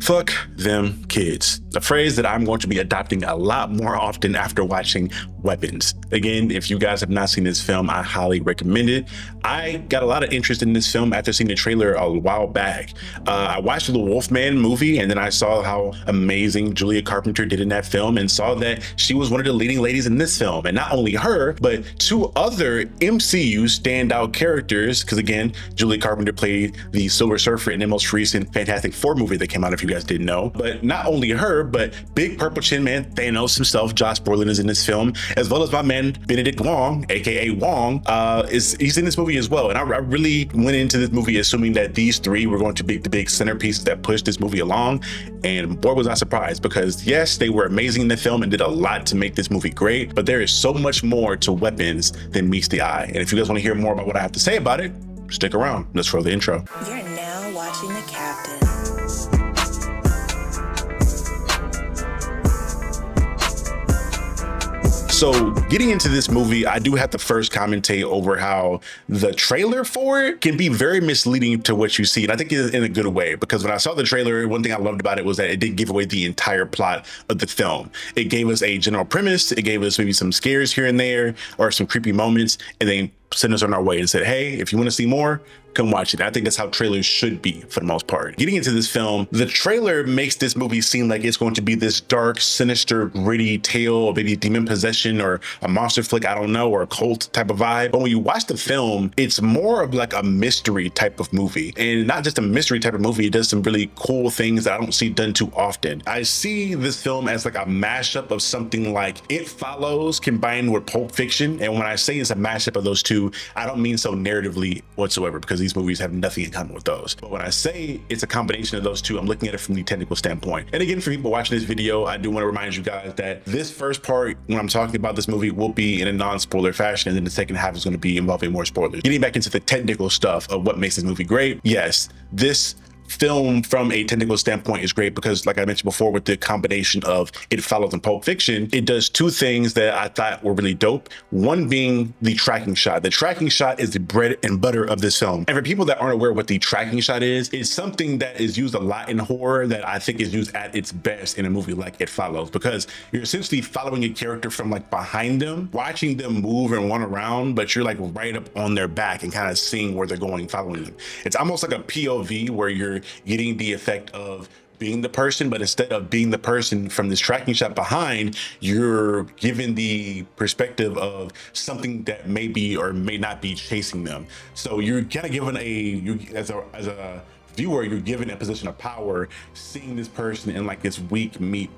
Fuck them kids. A phrase that I'm going to be adopting a lot more often after watching Weapons. Again, if you guys have not seen this film, I highly recommend it. I got a lot of interest in this film after seeing the trailer a while back. I watched the Wolfman movie, and then I saw how amazing Julia Carpenter did in that film and saw that she was one of the leading ladies in this film. And not only her, but two other MCU standout characters, because again, Julia Carpenter played the Silver Surfer in the most recent Fantastic Four movie that came out, if you guys didn't know. But not only her, but Big Purple Chin Man Thanos himself, Josh Brolin, is in this film, as well as my man Benedict Wong, aka Wong, he's in this movie as well. And I really went into this movie assuming that these three were going to be the big centerpieces that pushed this movie along, and boy was I surprised, because yes, they were amazing in the film and did a lot to make this movie great, but there is so much more to Weapons than meets the eye. And if you guys want to hear more about what I have to say about it, stick around. Let's roll the intro. You're now watching The Captain. So getting into this movie, I do have to first commentate over how the trailer for it can be very misleading to what you see. And I think it's in a good way, because when I saw the trailer, one thing I loved about it was that it didn't give away the entire plot of the film. It gave us a general premise. It gave us maybe some scares here and there or some creepy moments, and then sent us on our way and said, hey, if you want to see more, come watch it. I think that's how trailers should be for the most part. Getting into this film, the trailer makes this movie seem like it's going to be this dark, sinister, gritty tale, maybe demon possession or a monster flick, I don't know, or a cult type of vibe. But when you watch the film, it's more of like a mystery type of movie. And not just a mystery type of movie, it does some really cool things that I don't see done too often. I see this film as like a mashup of something like It Follows combined with Pulp Fiction. And when I say it's a mashup of those two, I don't mean so narratively whatsoever, because these movies have nothing in common with those. But when I say it's a combination of those two, I'm looking at it from the technical standpoint. And again, for people watching this video, I do want to remind you guys that this first part, when I'm talking about this movie, will be in a non-spoiler fashion, and then the second half is going to be involving more spoilers. Getting back into the technical stuff of what makes this movie great, yes, this film from a technical standpoint is great because, like I mentioned before, with the combination of It Follows and Pulp Fiction, it does two things that I thought were really dope. One being the tracking shot. The tracking shot is the bread and butter of this film. And for people that aren't aware what the tracking shot is, it's something that is used a lot in horror that I think is used at its best in a movie like It Follows, because you're essentially following a character from like behind them, watching them move and run around, but you're like right up on their back and kind of seeing where they're going, following them. It's almost like a POV where you're getting the effect of being the person, but instead of being the person from this tracking shot behind, you're given the perspective of something that may be or may not be chasing them. So you're kind of given as a viewer, you're given a position of power, seeing this person in like this weak, meek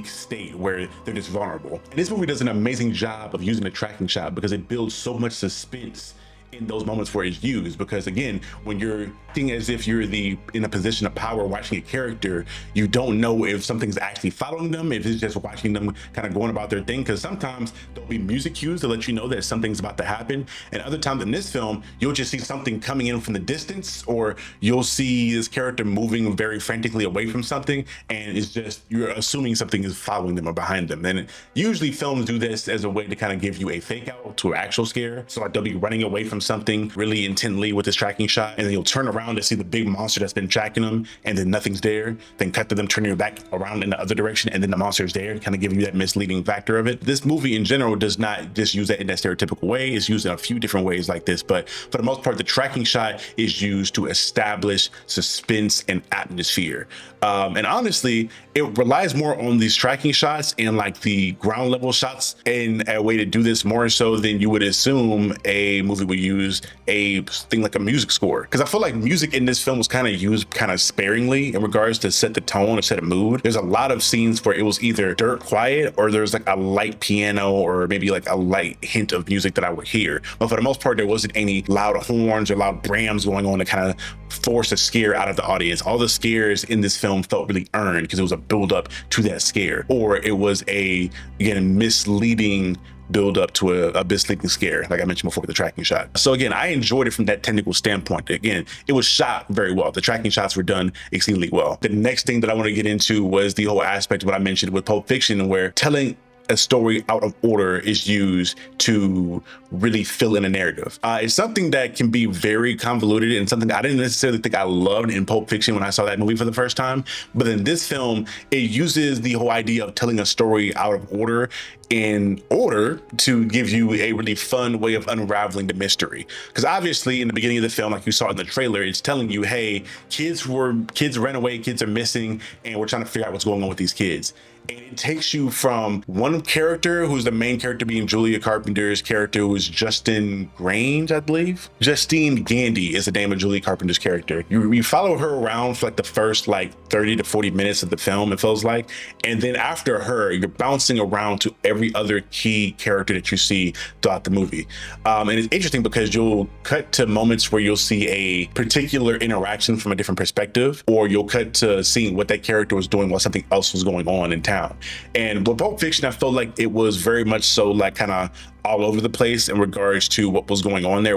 state where they're just vulnerable. And this movie does an amazing job of using the tracking shot because it builds so much suspense in those moments where it's used. Because again, when you're acting as if you're in a position of power watching a character, you don't know if something's actually following them, if it's just watching them kind of going about their thing, because sometimes there'll be music cues to let you know that something's about to happen, and other times in this film you'll just see something coming in from the distance, or you'll see this character moving very frantically away from something, and it's just you're assuming something is following them or behind them. And usually films do this as a way to kind of give you a fake out to an actual scare. So like they'll be running away from something really intently with this tracking shot, and then you'll turn around to see the big monster that's been tracking them, and then nothing's there. Then cut to them turning their back around in the other direction, and then the monster's there, kind of giving you that misleading factor of it. This movie in general does not just use that in that stereotypical way. It's used in a few different ways like this, but for the most part, the tracking shot is used to establish suspense and atmosphere. And honestly, it relies more on these tracking shots and like the ground level shots in a way to do this more so than you would assume a movie would use a thing like a music score. Because I feel like music in this film was kind of used kind of sparingly in regards to set the tone or set a mood. There's a lot of scenes where it was either dirt quiet or there's like a light piano or maybe like a light hint of music that I would hear. But for the most part, there wasn't any loud horns or loud brams going on to kind of force a scare out of the audience. All the scares in this film felt really earned because it was a build up to that scare, or it was again, misleading build up to a misleading scare, like I mentioned before with the tracking shot. So again, I enjoyed it from that technical standpoint. Again, it was shot very well. The tracking shots were done exceedingly well. The next thing that I want to get into was the whole aspect of what I mentioned with Pulp Fiction, where telling a story out of order is used to really fill in a narrative. It's something that can be very convoluted and something I didn't necessarily think I loved in Pulp Fiction when I saw that movie for the first time. But in this film, it uses the whole idea of telling a story out of order in order to give you a really fun way of unraveling the mystery. Because obviously in the beginning of the film, like you saw in the trailer, it's telling you, hey, kids ran away, kids are missing, and we're trying to figure out what's going on with these kids. And it takes you from one character, who's the main character being Julia Carpenter's character, who is Justine Grange, I believe. Justine Gandy is the name of Julia Carpenter's character. You follow her around for like the first 30 to 40 minutes of the film, it feels like. And then after her, you're bouncing around to every other key character that you see throughout the movie. And it's interesting because you'll cut to moments where you'll see a particular interaction from a different perspective, or you'll cut to seeing what that character was doing while something else was going on in town. And with Pulp Fiction, I felt like it was very much so kind of all over the place in regards to what was going on there.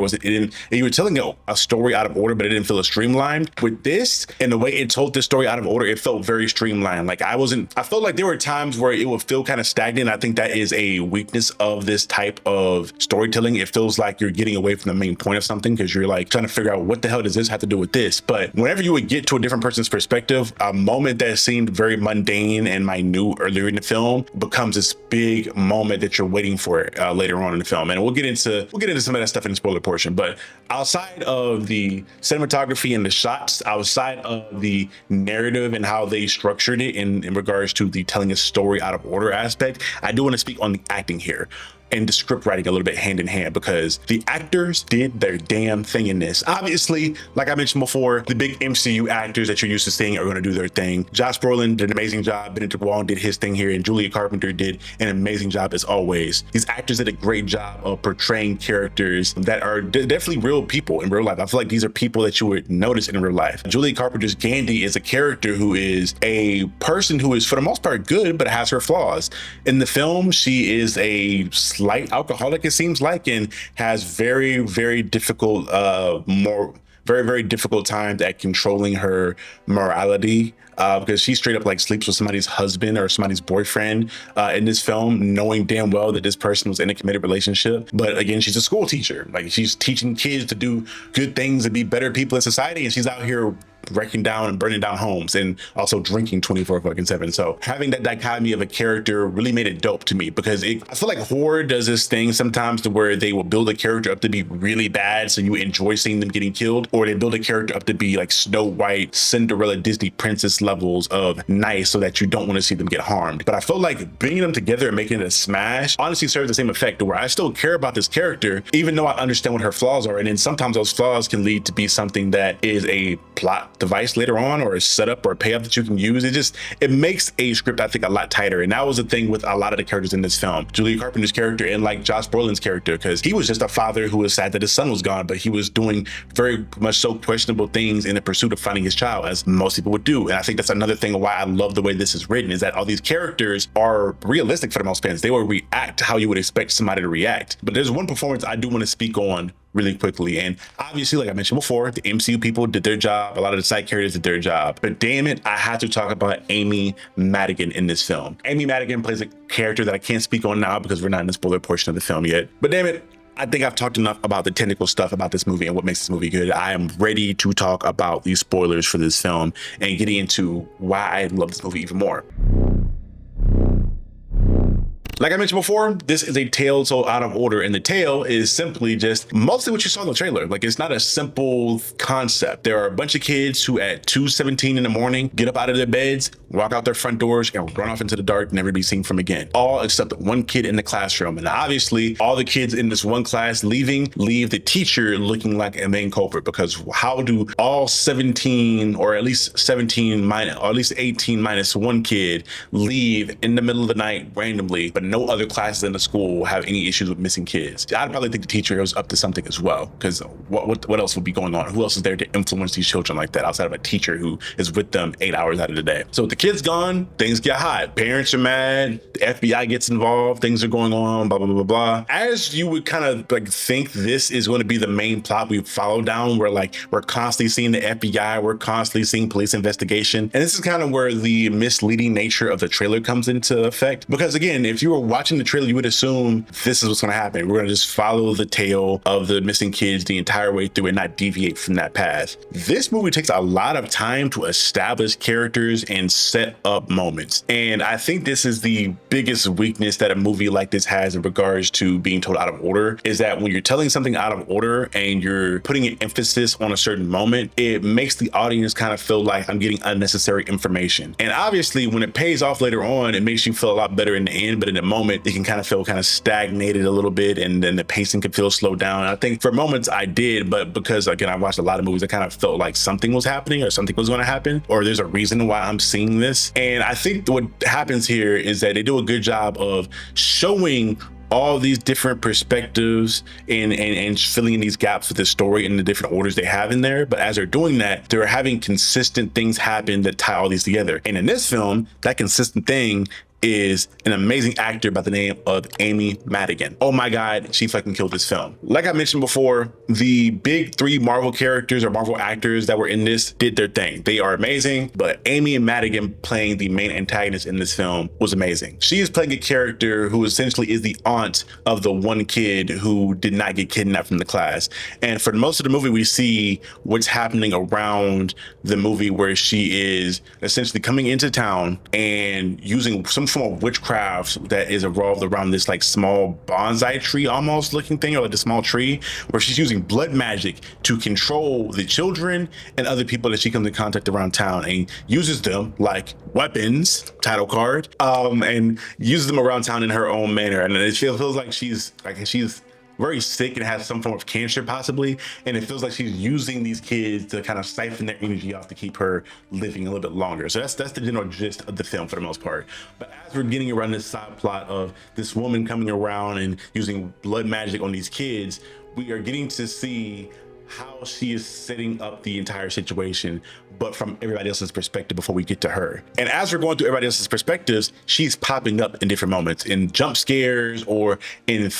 You were telling a story out of order, but it didn't feel as streamlined. With this, and the way it told this story out of order, it felt very streamlined. I felt like there were times where it would feel kind of stagnant. I think that is a weakness of this type of storytelling. It feels like you're getting away from the main point of something because you're trying to figure out what the hell does this have to do with this. But whenever you would get to a different person's perspective, a moment that seemed very mundane and minute earlier in the film becomes this big moment that you're waiting for later on in the film. And we'll get into some of that stuff in the spoiler portion. But outside of the cinematography and the shots, outside of the narrative and how they structured it in regards to the telling a story out of order aspect, I do want to speak on the acting here and the script writing a little bit hand in hand, because the actors did their damn thing in this. Obviously, like I mentioned before, the big MCU actors that you're used to seeing are going to do their thing. Josh Brolin did an amazing job. Benedict Wong did his thing here, and Julia Carpenter did an amazing job as always. These actors did a great job of portraying characters that are definitely real people in real life. I feel like these are people that you would notice in real life. Julia Carpenter's Gandy is a character who is a person who is, for the most part, good, but has her flaws. In the film, she is a slight alcoholic, it seems like, and has very, very difficult, very difficult times at controlling her morality, because she straight up sleeps with somebody's husband or somebody's boyfriend in this film, knowing damn well that this person was in a committed relationship. But again, she's a school teacher. She's teaching kids to do good things and be better people in society, and she's out here wrecking down and burning down homes and also drinking 24/7. So having that dichotomy of a character really made it dope to me, because I feel like horror does this thing sometimes to where they will build a character up to be really bad so you enjoy seeing them getting killed, or they build a character up to be like Snow White, Cinderella, Disney princess levels of nice so that you don't want to see them get harmed. But I feel like bringing them together and making it a smash honestly serves the same effect, to where I still care about this character even though I understand what her flaws are. And then sometimes those flaws can lead to be something that is a plot device later on, or a setup or a payoff that you can use. It makes a script, I think, a lot tighter. And that was the thing with a lot of the characters in this film. Julia Carpenter's character and Josh Brolin's character, because he was just a father who was sad that his son was gone, but he was doing very much so questionable things in the pursuit of finding his child, as most people would do. And I think that's another thing why I love the way this is written, is that all these characters are realistic for the most part. They will react how you would expect somebody to react. But there's one performance I do want to speak on really quickly. And obviously, like I mentioned before, the MCU people did their job. A lot of the side characters did their job. But damn it, I have to talk about Amy Madigan in this film. Amy Madigan plays a character that I can't speak on now because we're not in the spoiler portion of the film yet. But damn it, I think I've talked enough about the technical stuff about this movie and what makes this movie good. I am ready to talk about these spoilers for this film and getting into why I love this movie even more. Like I mentioned before, this is a tale told out of order, and the tale is simply just mostly what you saw in the trailer. It's not a simple concept. There are a bunch of kids who at 2:17 in the morning get up out of their beds, walk out their front doors, and run off into the dark, never be seen from again. All except one kid in the classroom. And obviously, all the kids in this one class leave the teacher looking like a main culprit, because how do all 17, or at least 17 minus, or at least 18 minus one kid leave in the middle of the night randomly, but no other classes in the school will have any issues with missing kids? I'd probably think the teacher was up to something as well, because what else would be going on? Who else is there to influence these children like that outside of a teacher who is with them 8 hours out of the day? So with the kids gone, things get hot. Parents are mad. The FBI gets involved. Things are going on. Blah blah blah blah. As you would kind of think this is going to be the main plot we follow down, where we're constantly seeing the FBI, we're constantly seeing police investigation, and this is kind of where the misleading nature of the trailer comes into effect. Because again, if you were were watching the trailer, you would assume this is what's going to happen. We're going to just follow the tale of the missing kids the entire way through and not deviate from that path. This movie takes a lot of time to establish characters and set up moments. And I think this is the biggest weakness that a movie like this has in regards to being told out of order, is that when you're telling something out of order and you're putting an emphasis on a certain moment, it makes the audience kind of feel like I'm getting unnecessary information. And obviously when it pays off later on, it makes you feel a lot better in the end, but in the moment it can kind of feel kind of stagnated a little bit, and then the pacing can feel slowed down. And I think for moments I did, but because again I watched a lot of movies, I kind of felt like something was happening or something was going to happen, or there's a reason why I'm seeing this. And I think what happens here is that they do a good job of showing all these different perspectives and filling in these gaps with the story and the different orders they have in there. But as they're doing that, they're having consistent things happen that tie all these together. And in this film, that consistent thing is an amazing actor by the name of Amy Madigan. Oh my God, she fucking killed this film. Like I mentioned before, the big three Marvel characters or Marvel actors that were in this did their thing. They are amazing, but Amy Madigan playing the main antagonist in this film was amazing. She is playing a character who essentially is the aunt of the one kid who did not get kidnapped from the class. And for most of the movie, we see what's happening around the movie, where she is essentially coming into town and using some form of witchcraft that is evolved around this like small bonsai tree almost looking thing, or like a small tree, where she's using blood magic to control the children and other people that she comes in contact around town, and uses them like weapons, title card, and uses them around town in her own manner. And it feels like she's very sick and has some form of cancer possibly, and it feels like she's using these kids to kind of siphon their energy off to keep her living a little bit longer. So that's the general gist of the film for the most part. But as we're getting around this side plot of this woman coming around and using blood magic on these kids, we are getting to see how she is setting up the entire situation, but from everybody else's perspective before we get to her. And as we're going through everybody else's perspectives, she's popping up in different moments, in jump scares or in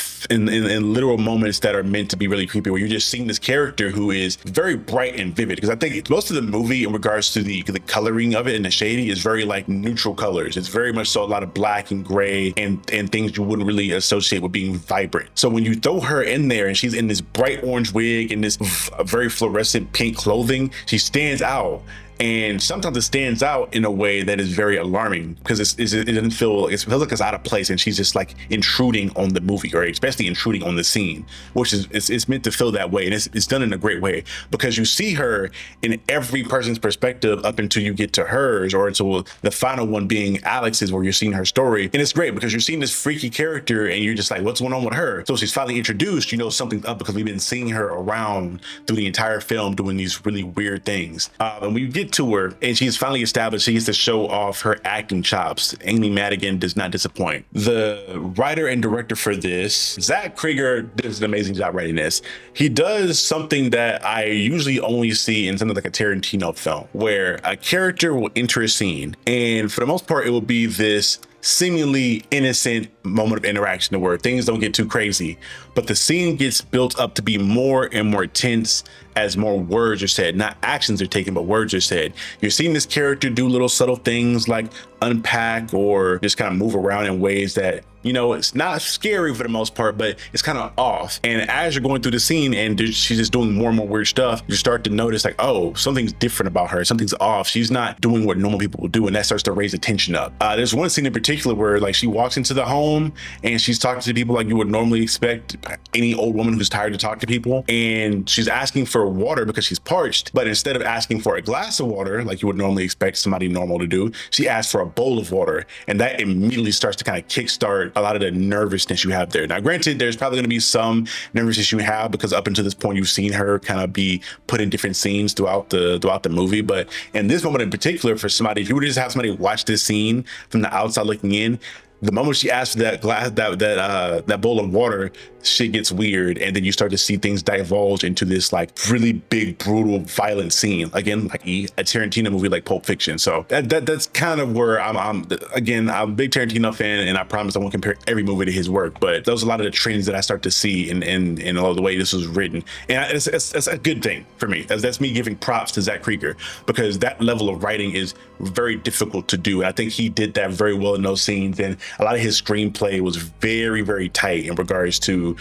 literal moments that are meant to be really creepy, where you're just seeing this character who is very bright and vivid. Because I think most of the movie, in regards to the coloring of it and the shading, is very like neutral colors. It's very much so a lot of black and gray and things you wouldn't really associate with being vibrant. So when you throw her in there and she's in this bright orange wig and this very fluorescent pink clothing, she stands out. And sometimes it stands out in a way that is very alarming, because it doesn't feel, it feels like it's out of place, and she's just like intruding on the movie, or especially intruding on the scene, which is it's meant to feel that way. And it's done in a great way, because you see her in every person's perspective up until you get to hers, or until the final one being Alex's, where you're seeing her story. And it's great because you're seeing this freaky character and you're just like, what's going on with her? So she's finally introduced, you know something's up, because we've been seeing her around through the entire film doing these really weird things. And we get to her and she's finally established, she gets to show off her acting chops. Amy Madigan does not disappoint. The writer and director for this, Zach Krieger, does an amazing job writing this. He does something that I usually only see in something like a Tarantino film, where a character will enter a scene, and for the most part it will be this seemingly innocent moment of interaction where things don't get too crazy, but the scene gets built up to be more and more tense as more words are said. Not actions are taken, but words are said. You're seeing this character do little subtle things like unpack or just kind of move around in ways that, you know, it's not scary for the most part, but it's kind of off. And as you're going through the scene and she's just doing more and more weird stuff, you start to notice like, oh, something's different about her. Something's off. She's not doing what normal people will do. And that starts to raise the tension up. There's one scene in particular where like she walks into the home and she's talking to people like you would normally expect any old woman who's tired to talk to people. And she's asking for water because she's parched. But instead of asking for a glass of water, like you would normally expect somebody normal to do, she asks for a bowl of water. And that immediately starts to kind of kickstart a lot of the nervousness you have there. Now, granted, there's probably going to be some nervousness you have because up until this point, you've seen her kind of be put in different scenes throughout the movie. But in this moment in particular, for somebody, if you were to just have somebody watch this scene from the outside looking in, the moment she asked for that glass, that bowl of water, shit gets weird, and then you start to see things divulge into this like really big, brutal, violent scene. Again, like a Tarantino movie like Pulp Fiction. So that's kind of where I'm again, I'm a big Tarantino fan, and I promise I won't compare every movie to his work, but those are a lot of the trends that I start to see in a lot of the way this was written. And it's a good thing for me. That's me giving props to Zach Krieger, because that level of writing is very difficult to do. And I think he did that very well in those scenes. And a lot of his screenplay was very, very tight in regards to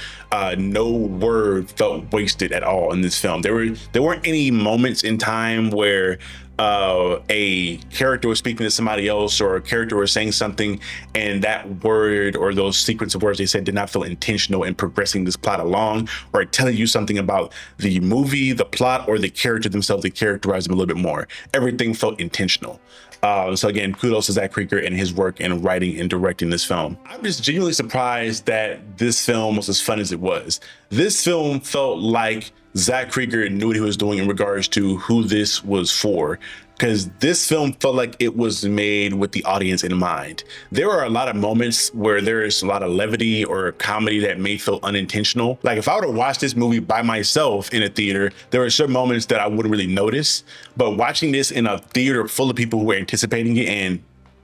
no word felt wasted at all in this film. There weren't any moments in time where a character was speaking to somebody else, or a character was saying something, and that word or those sequence of words they said did not feel intentional in progressing this plot along, or telling you something about the movie, the plot, or the character themselves to characterize them a little bit more. Everything felt intentional. So again, kudos to Zach Krieger and his work in writing and directing this film. I'm just genuinely surprised that this film was as fun as it was. This film felt like Zach Krieger knew what he was doing in regards to who this was for, because this film felt like it was made with the audience in mind. There are a lot of moments where there is a lot of levity or comedy that may feel unintentional. Like if I were to watch this movie by myself in a theater, there are certain moments that I wouldn't really notice. But watching this in a theater full of people who are anticipating it, and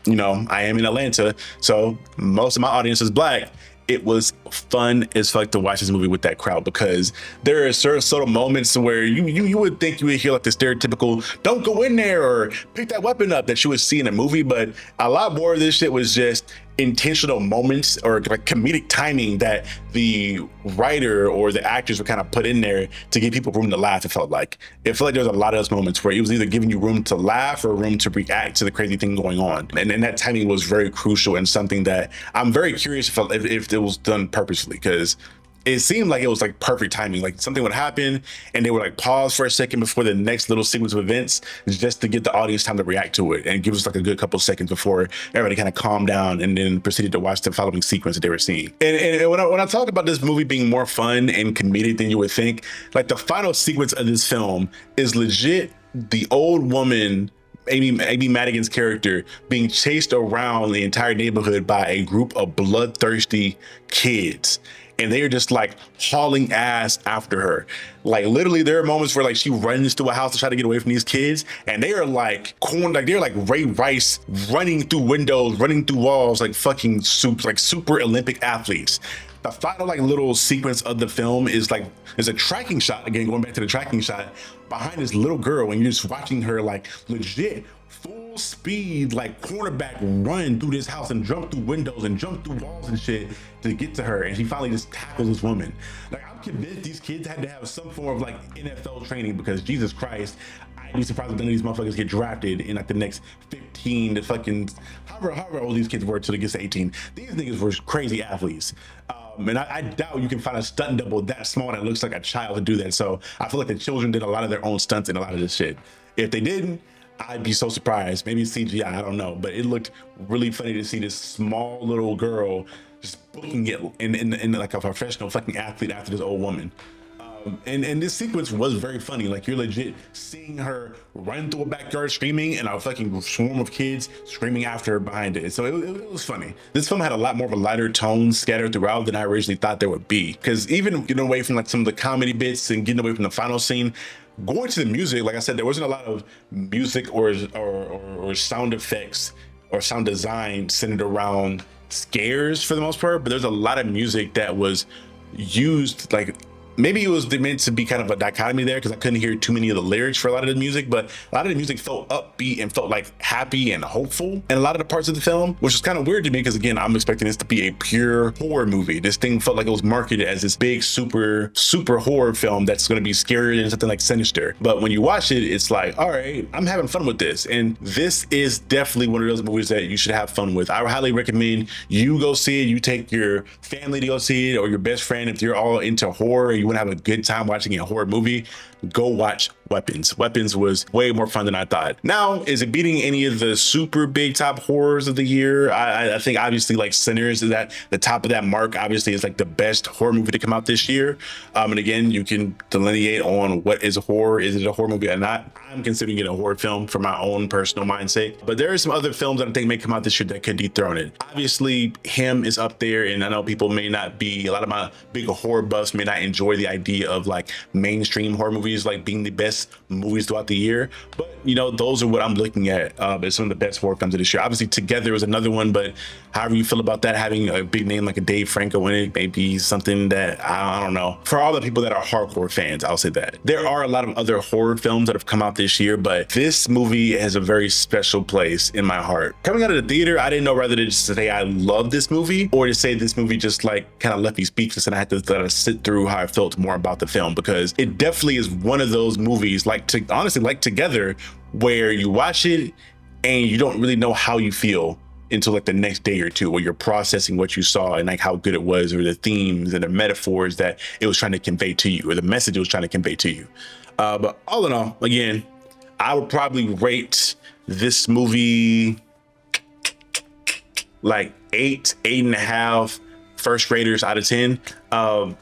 you know, I am in Atlanta, so most of my audience is Black, it was fun as fuck to watch this movie with that crowd, because there are certain sort of moments where you would think you would hear like the stereotypical "don't go in there" or "pick that weapon up" that you would see in a movie, but a lot more of this shit was just intentional moments or like comedic timing that the writer or the actors would kind of put in there to give people room to laugh. It felt like there was a lot of those moments where it was either giving you room to laugh or room to react to the crazy thing going on, and that timing was very crucial, and something that I'm very curious if it was done purposefully, because it seemed like it was like perfect timing. Like something would happen and they would like pause for a second before the next little sequence of events, just to give the audience time to react to it and give us like a good couple seconds before everybody kind of calmed down and then proceeded to watch the following sequence that they were seeing. And when I talk about this movie being more fun and comedic than you would think, like the final sequence of this film is legit the old woman, Amy Madigan's character, being chased around the entire neighborhood by a group of bloodthirsty kids. And they are just like hauling ass after her. Like literally there are moments where like she runs to a house to try to get away from these kids, and they are like they're like Ray Rice running through windows, running through walls, like fucking super Olympic athletes. The final like little sequence of the film is like, there's a tracking shot, again going back to the tracking shot, behind this little girl, and you're just watching her like legit full speed like cornerback run through this house and jump through windows and jump through walls and shit to get to her, and she finally just tackles this woman. Like I'm convinced these kids had to have some form of like NFL training, because Jesus Christ, I'd be surprised if none of these motherfuckers get drafted in like the next 15 to fucking however old these kids were till they get to 18. These niggas were crazy athletes. And I doubt you can find a stunt double that small that looks like a child to do that. So I feel like the children did a lot of their own stunts in a lot of this shit. If they didn't, I'd be so surprised. Maybe it's CGI, I don't know. But it looked really funny to see this small little girl just booking it in like a professional fucking athlete after this old woman. And this sequence was very funny. Like you're legit seeing her run through a backyard screaming, and a fucking swarm of kids screaming after her behind it. So it was funny. This film had a lot more of a lighter tone scattered throughout than I originally thought there would be. Because even getting away from like some of the comedy bits and getting away from the final scene, going to the music, like I said, there wasn't a lot of music or sound effects or sound design centered around scares for the most part, but there's a lot of music that was used, like maybe it was meant to be kind of a dichotomy there, because I couldn't hear too many of the lyrics for a lot of the music, but a lot of the music felt upbeat and felt like happy and hopeful in a lot of the parts of the film, which is kind of weird to me, because again, I'm expecting this to be a pure horror movie. This thing felt like it was marketed as this big super horror film that's going to be scarier than something like Sinister. But when you watch it, it's like, all right, I'm having fun with this. And this is definitely one of those movies that you should have fun with. I would highly recommend you go see it. You take your family to go see it, or your best friend if you're all into horror, you want to have a good time watching a horror movie, go watch Weapons was way more fun than I thought. Now, is it beating any of the super big top horrors of the year? I think obviously like Sinners is at the top of that mark. Obviously, is like the best horror movie to come out this year. And again, you can delineate on what is a horror. Is it a horror movie or not? I'm considering it a horror film for my own personal mindset. But there are some other films that I think may come out this year that could dethrone it. Obviously, Him is up there, and I know people may not be, a lot of my big horror buffs may not enjoy the idea of like mainstream horror movies like being the best movies throughout the year, but you know, those are what I'm looking at as some of the best horror films of this year. Obviously Together was another one, but however you feel about that, having a big name like a Dave Franco in it may be something that I don't know. For all the people that are hardcore fans, I'll say that there are a lot of other horror films that have come out this year, but this movie has a very special place in my heart. Coming out of the theater, I didn't know whether to just say I love this movie or to say this movie just like kind of left me speechless, and I had to let us sit through how I felt more about the film, because it definitely is one of those movies honestly like Together, where you watch it and you don't really know how you feel until like the next day or two, where you're processing what you saw and like how good it was, or the themes and the metaphors that it was trying to convey to you, or the message it was trying to convey to you. But all in all, again, I would probably rate this movie like 8.5 first raters out of 10.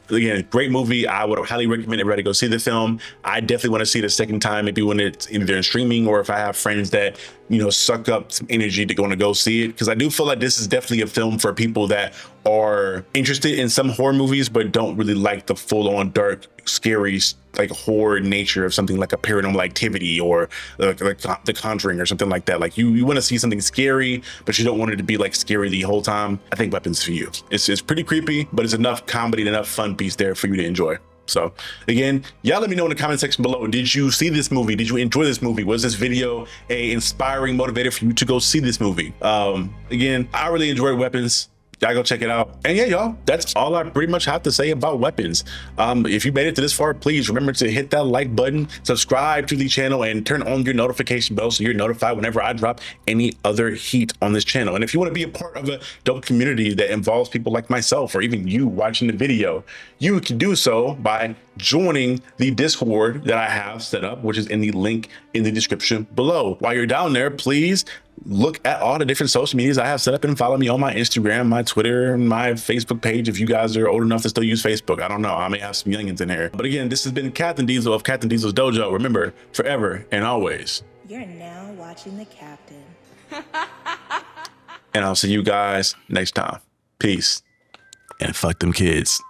Again, great movie. I would highly recommend everybody go see the film. I definitely want to see it a second time, maybe when it's either in streaming, or if I have friends that, you know, suck up some energy to go see it, because I do feel like this is definitely a film for people that are interested in some horror movies but don't really like the full-on dark, scary, like horror nature of something like a Paranormal Activity or like The Conjuring or something like that. Like you want to see something scary, but you don't want it to be like scary the whole time. I think Weapons for you. It's pretty creepy, but it's enough comedy, enough fun piece there for you to enjoy. So again, y'all let me know in the comment section below. Did you see this movie? Did you enjoy this movie? Was this video a inspiring motivator for you to go see this movie? Again, I really enjoyed Weapons. Y'all go check it out. And yeah, y'all, that's all I pretty much have to say about Weapons. If you made it to this far, please remember to hit that like button, subscribe to the channel, and turn on your notification bell so you're notified whenever I drop any other heat on this channel. And if you want to be a part of a dope community that involves people like myself, or even you watching the video, you can do so by joining the Discord that I have set up, which is in the link in the description below. While you're down there, please look at all the different social medias I have set up and follow me on my Instagram, my Twitter, and my Facebook page. If you guys are old enough to still use Facebook, I don't know, I may have some youngins in here. But again, this has been Captain Diesel of Captain Diesel's Dojo. Remember, forever and always, You're now watching the Captain. and I'll see you guys next time. Peace, and fuck them kids.